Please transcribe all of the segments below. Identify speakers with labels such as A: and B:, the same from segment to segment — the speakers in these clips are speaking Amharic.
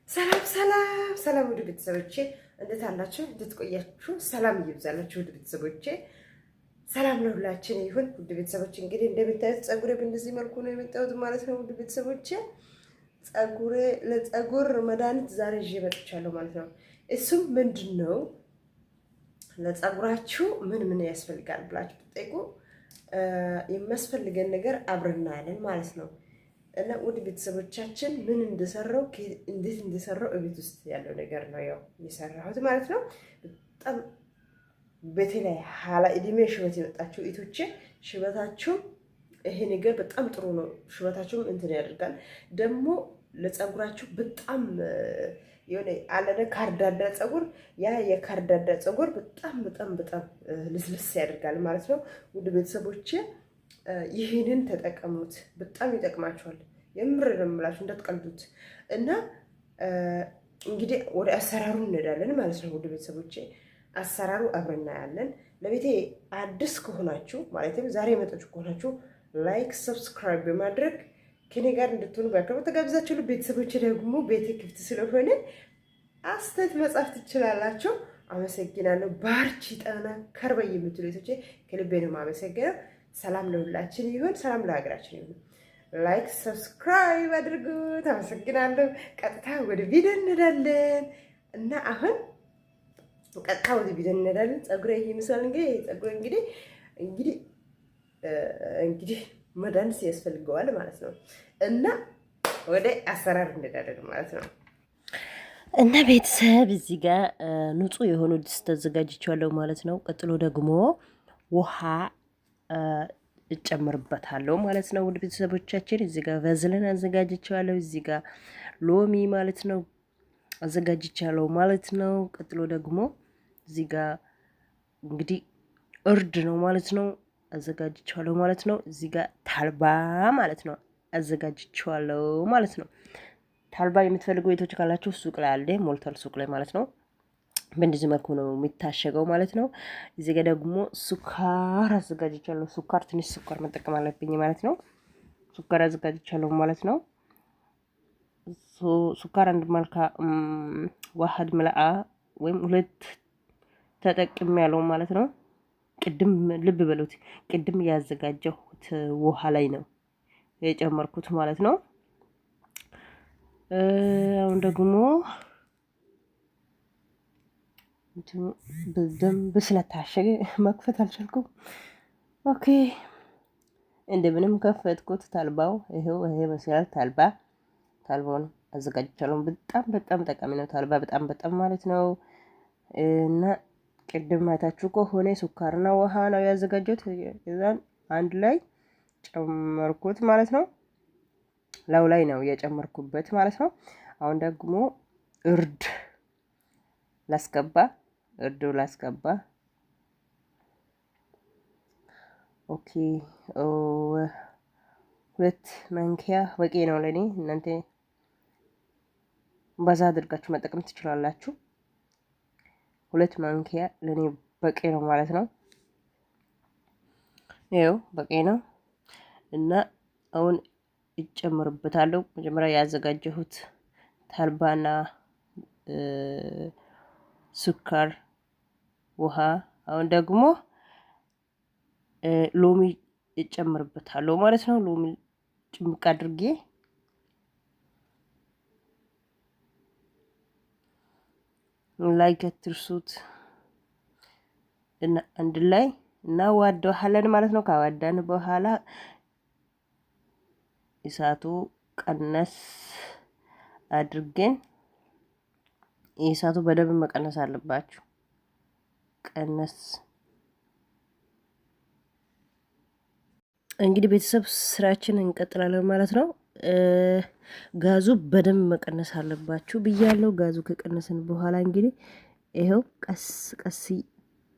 A: ሰላም ሰላም ሰላም ውድ ቤተሰቦቼ እንዴት አላችሁ? እንዴት ቆያችሁ? ሰላም ይብዛላችሁ ውድ ቤተሰቦቼ። ሰላም ለሁላችን ይሁን ውድ ቤተሰቦቼ። እንግዲህ እንደምታዩት ፀጉሬ በእንደዚህ መልኩ ነው የመጣሁት ማለት ነው ውድ ቤተሰቦቼ። ለፀጉር መድኃኒት ዛሬ ይዤ መጥቻለሁ ማለት ነው። እሱም ምንድን ነው? ለፀጉራችሁ ምን ምን ያስፈልጋል ብላችሁ ብትጠይቁ የሚያስፈልገን ነገር አብረን እናያለን ማለት ነው። እና ውድ ቤተሰቦቻችን ምን እንደሰራው እንዴት እንደሰራው እቤት ውስጥ ያለው ነገር ነው ያው የሰራሁት ማለት ነው። በጣም በተለይ ሐላ እድሜ ሽበት የመጣችሁ እህቶቼ ሽበታችሁ ይሄ ነገር በጣም ጥሩ ነው። ሽበታችሁም እንትን ያደርጋል ደግሞ ለፀጉራችሁ በጣም የሆነ አለነ ካርዳዳ ፀጉር ያ የካርዳዳ ፀጉር በጣም በጣም በጣም ልስልስ ያደርጋል ማለት ነው። ውድ ቤተሰቦቼ ይህንን ተጠቀሙት፣ በጣም ይጠቅማችኋል። የምር ነው የምላችሁ እንዳትቀልዱት። እና እንግዲህ ወደ አሰራሩ እንሄዳለን ማለት ነው። ውድ ቤተሰቦቼ አሰራሩ አብረን እናያለን። ለቤቴ አዲስ ከሆናችሁ ማለትም ዛሬ የመጣችሁ ከሆናችሁ ላይክ፣ ሰብስክራይብ በማድረግ ከኔ ጋር እንድትሆኑ በአክብሮት ተጋብዛችሁ። ቤተሰቦቼ ደግሞ ቤቴ ክፍት ስለሆነ አስተያየት መጻፍ ትችላላችሁ። አመሰግናለሁ። ባርቺ ጠና ከርበይ የምትሉ ቤቶቼ ከልቤ ነው የማመሰግነው። ሰላም ለሁላችን ይሁን፣ ሰላም ለሀገራችን ይሁን። ላይክ ሰብስክራይብ አድርጉት። አመሰግናለሁ። ቀጥታ ወደ ቪዲዮ እንሄዳለን እና አሁን ቀጥታ ወደ ቪዲዮ እንሄዳለን። ፀጉሬ ይሄ ይመስላል። ፀጉሬ እንግዲህ መድኃኒት ያስፈልገዋል ማለት ነው እና ወደ አሰራር እንሄዳለን ማለት ነው።
B: እና ቤተሰብ እዚህ ጋር ንጹህ የሆኑ ድስት አዘጋጅቻለሁ ማለት ነው። ቀጥሎ ደግሞ ውሃ እጨምርበታለሁ ማለት ነው። ውድ ቤተሰቦቻችን እዚህ ጋር ቫዝሊን አዘጋጅቻለሁ። እዚህ ጋር ሎሚ ማለት ነው አዘጋጅቻለሁ ማለት ነው። ቀጥሎ ደግሞ እዚህ ጋር እንግዲህ እርድ ነው ማለት ነው አዘጋጅቻለሁ ማለት ነው። እዚህ ጋር ታልባ ማለት ነው አዘጋጅቻለሁ ማለት ነው። ታልባ የምትፈልጉ ቤቶች ካላችሁ ሱቅ ላይ አለ፣ ሞልቷል ሱቅ ላይ ማለት ነው። በእንደዚህ መልኩ ነው የሚታሸገው ማለት ነው። እዚህ ጋር ደግሞ ሱካር አዘጋጅቻለሁ። ሱካር ትንሽ ሱካር መጠቀም አለብኝ ማለት ነው። ሱካር አዘጋጅቻለሁ ማለት ነው። ሱካር አንድ ማንካ ዋህድ መላአ ወይም ሁለት ተጠቅም ያለው ማለት ነው። ቅድም ልብ በሉት፣ ቅድም ያዘጋጀሁት ውሃ ላይ ነው የጨመርኩት ማለት ነው። አሁን ደግሞ በደንብ ስለታሸገ መክፈት አልቻልኩም። ኦኬ እንደምንም ከፈትኩት። ታልባው ይሄው ይሄ መስላል። ታልባውን አዘጋጅቻለሁ። በጣም በጣም ጠቃሚ ነው ታልባ፣ በጣም በጣም ማለት ነው። እና ቅድም አይታችሁ ከሆነ ሱካርና ውሃ ነው ያዘጋጀሁት። እዛን አንድ ላይ ጨመርኩት ማለት ነው። ላው ላይ ነው የጨመርኩበት ማለት ነው። አሁን ደግሞ እርድ ላስገባ። ኦኬ ሁለት ማንኪያ በቂ ነው ለኔ። እናንተ በዛ አድርጋችሁ መጠቀም ትችላላችሁ። ሁለት ማንኪያ ለኔ በቂ ነው ማለት ነው። ይኸው በቂ ነው እና አሁን እጨምርበታለሁ። መጀመሪያ ያዘጋጀሁት ታልባና ሱካር ውሃ። አሁን ደግሞ ሎሚ እጨምርበታለሁ ማለት ነው። ሎሚ ጭምቅ አድርጌ ላይክ አትርሱት እና አንድ ላይ እናዋደዋለን ማለት ነው። ካዋዳን በኋላ እሳቱ ቀነስ አድርገን እሳቱ በደንብ መቀነስ አለባችሁ። ቀነስ እንግዲህ ቤተሰብ ስራችን እንቀጥላለን ማለት ነው። ጋዙ በደንብ መቀነስ አለባችሁ ብያለሁ። ጋዙ ከቀነስን በኋላ እንግዲህ ይሄው ቀስ ቀስ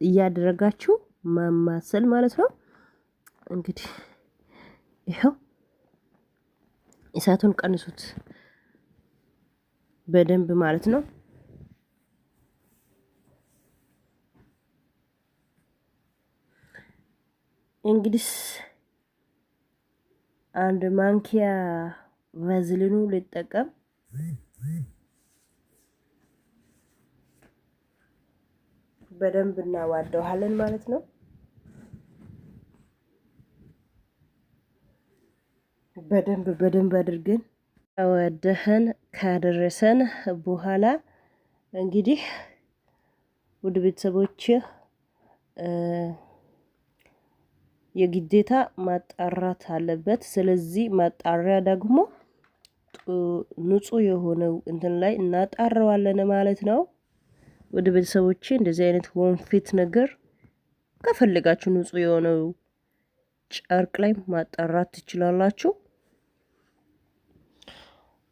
B: እያደረጋችሁ ማማሰል ማለት ነው። እንግዲህ ይሄው እሳቱን ቀንሱት በደንብ ማለት ነው። እንግዲህ አንድ ማንኪያ ቫዝሊኑ ልጠቀም። በደንብ እናዋደዋለን ማለት ነው። በደንብ አድርገን አዋደህን ካደረሰን በኋላ እንግዲህ ውድ ቤተሰቦች የግዴታ ማጣራት አለበት። ስለዚህ ማጣሪያ ደግሞ ንጹህ የሆነው እንትን ላይ እናጣራዋለን ማለት ነው። ወደ ቤተሰቦቼ እንደዚህ አይነት ወንፊት ነገር ከፈለጋችሁ ንጹህ የሆነው ጨርቅ ላይ ማጣራት ትችላላችሁ።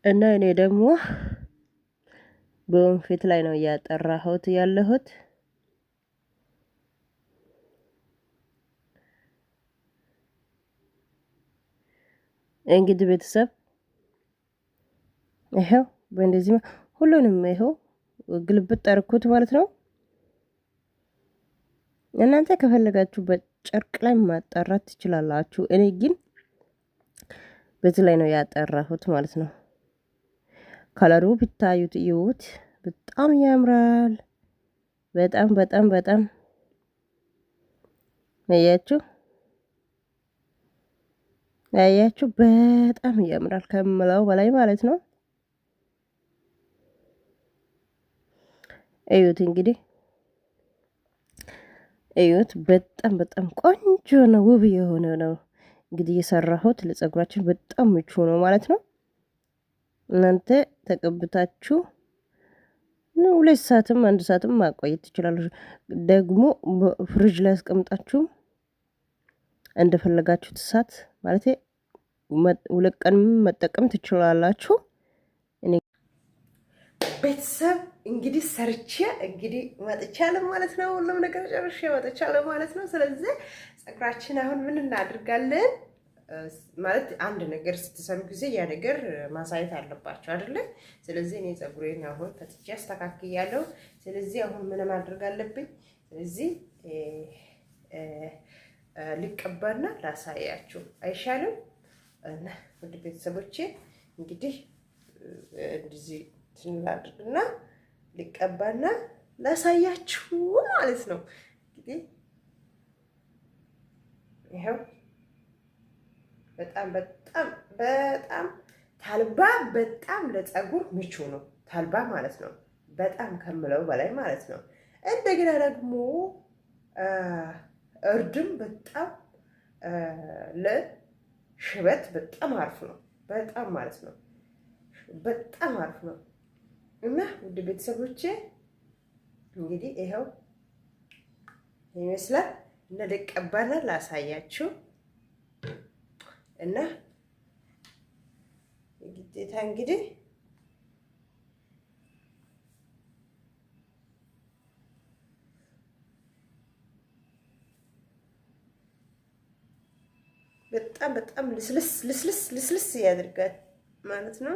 B: እና እኔ ደግሞ በወንፊት ላይ ነው ያጠራሁት ያለሁት። እንግዲህ ቤተሰብ ይሄው በእንደዚህ ሁሉንም ይሄው ግልብጥ አርኩት ማለት ነው። እናንተ ከፈለጋችሁ በጨርቅ ላይ ማጣራት ትችላላችሁ። እኔ ግን በዚህ ላይ ነው ያጠራሁት ማለት ነው። ከለሩ ብታዩት እዩት፣ በጣም ያምራል። በጣም አያችሁ በጣም ያምራል ከምለው በላይ ማለት ነው። እዩት እንግዲህ እዩት፣ በጣም ቆንጆ ነው፣ ውብ የሆነ ነው። እንግዲህ የሰራሁት ለጸጉራችን በጣም ምቹ ነው ማለት ነው። እናንተ ተቀብታችሁ 2 ሰዓትም 1 ሰዓትም ማቆየት ትችላላችሁ። ደግሞ ፍሪጅ ላይ አስቀምጣችሁ እንደፈለጋችሁት ሰዓት ማለት 2 ቀን መጠቀም ትችላላችሁ።
A: ቤተሰብ እንግዲህ ሰርቼ እንግዲህ መጥቻለሁ ማለት ነው። ሁሉም ነገር ጨርሼ መጥቻለሁ ማለት ነው። ስለዚህ ፀጉራችን አሁን ምን እናድርጋለን ማለት አንድ ነገር ስትሰሩ ጊዜ ያ ነገር ማሳየት አለባቸው አይደለ? ስለዚህ እኔ ፀጉሬን አሁን ፈትቼ አስተካክያለሁ። ስለዚህ አሁን ምን ማድረግ አለብኝ? ስለዚህ ልቀባና ላሳያችሁ አይሻልም? እና ወደ ቤተሰቦቼ እንግዲህ እንደዚህ ትንላድርግና ልቀባና ላሳያችሁ ማለት ነው። እንግዲህ ይሄው በጣም ታልባ በጣም ለፀጉር ምቹ ነው። ታልባ ማለት ነው በጣም ከምለው በላይ ማለት ነው። እንደገና ደግሞ እርድም በጣም ለሽበት በጣም አሪፍ ነው። በጣም ማለት ነው በጣም አሪፍ ነው። እና ውድ ቤተሰቦቼ እንግዲህ ይሄው ይመስላል እና ልቀባና ላሳያችሁ እና ግዴታ እንግዲህ በጣም ልስልስ ያደርጋል ማለት ነው።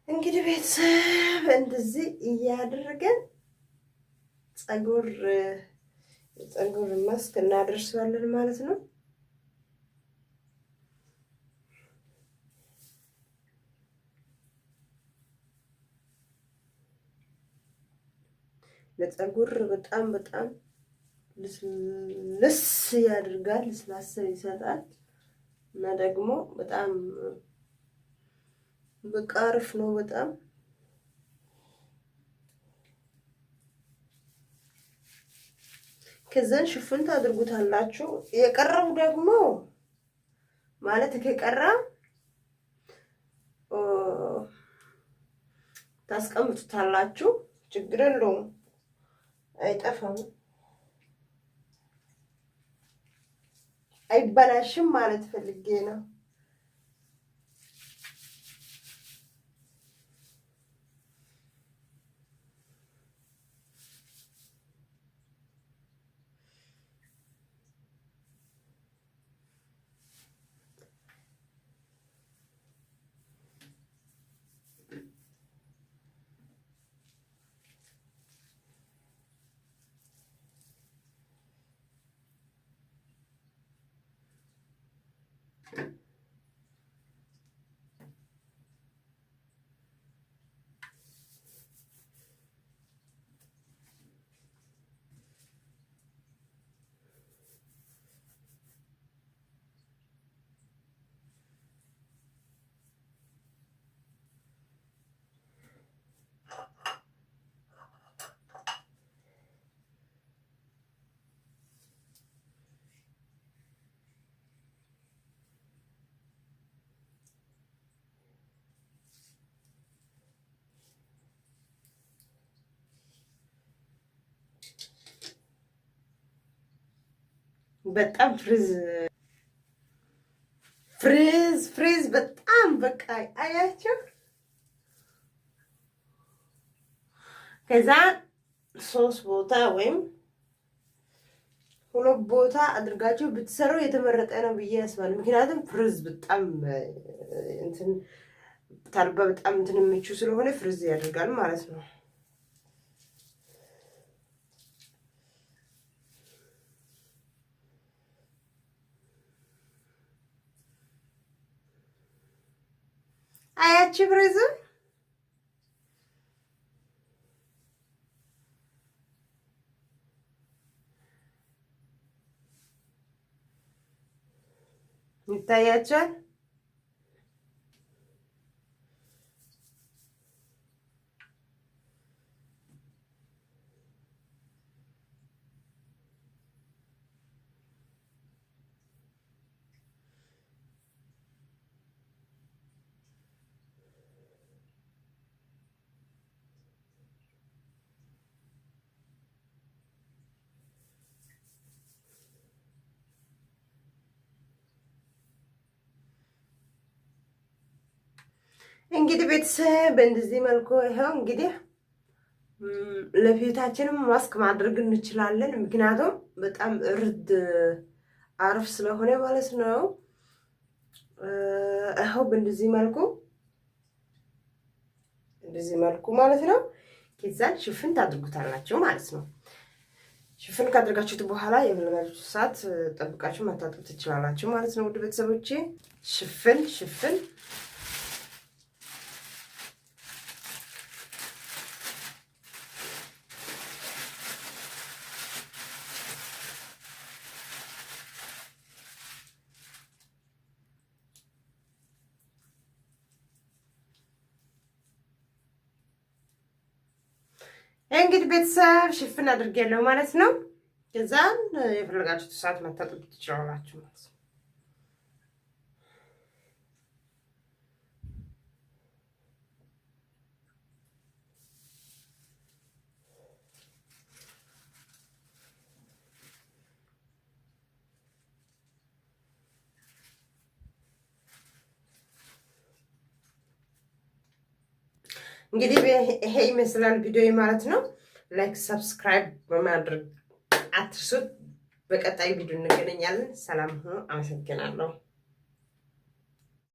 A: እንግዲህ ቤተሰብ እንደዚህ እያደረገን ፀጉር ማስክ እናደርሰዋለን ማለት ነው። ለፀጉር በጣም ልስልስ ያደርጋል፣ ልስላሴ ይሰጣል እና ደግሞ በጣም በቃ አሪፍ ነው በጣም። ከዛን ሽፍን ታድርጉታላችሁ። የቀረው ደግሞ ማለት ከቀራ ታስቀምጡታላችሁ። ችግር የለውም አይጠፋም፣ አይበላሽም ማለት ፈልጌ ነው። በጣም ፍሪዝ በጣም በቃ አያቸው። ከዛ 3 ቦታ ወይም 2 ቦታ አድርጋችሁ ብትሰሩ የተመረጠ ነው ብዬ አስባለሁ። ምክንያቱም ፍሪዝ በጣም እንትን ታርባ በጣም እንትን ምቹ ስለሆነ ፍሪዝ ያደርጋል ማለት ነው። አያችሁ ፍሪዝ ይታያችኋል። እንግዲህ ቤተሰብ እንደዚህ መልኩ ይኸው እንግዲህ ለፊታችንም ማስክ ማድረግ እንችላለን። ምክንያቱም በጣም እርድ አርፍ ስለሆነ ማለት ነው። ይኸው በእንደዚህ መልኩ ማለት ነው። ከዛን ሽፍን ታድርጉታላችሁ ማለት ነው። ሽፍን ካደረጋችሁት በኋላ የበለጋችሁ ሰዓት ጠብቃችሁ መታጠብ ትችላላችሁ ማለት ነው። ውድ ቤተሰቦቼ ሽፍን እንግዲህ ቤተሰብ ሽፍን አድርጌያለሁ ማለት ነው። ከዛን የፈለጋችሁት ሰዓት መታጠብ ትችላላችሁ ማለት ነው። እንግዲህ ይሄ ይመስላል ቪዲዮ ማለት ነው። ላይክ ሰብስክራይብ በማድረግ አትርሱት። በቀጣይ ቪዲዮ እንገናኛለን። ሰላም ሁኑ። አመሰግናለሁ።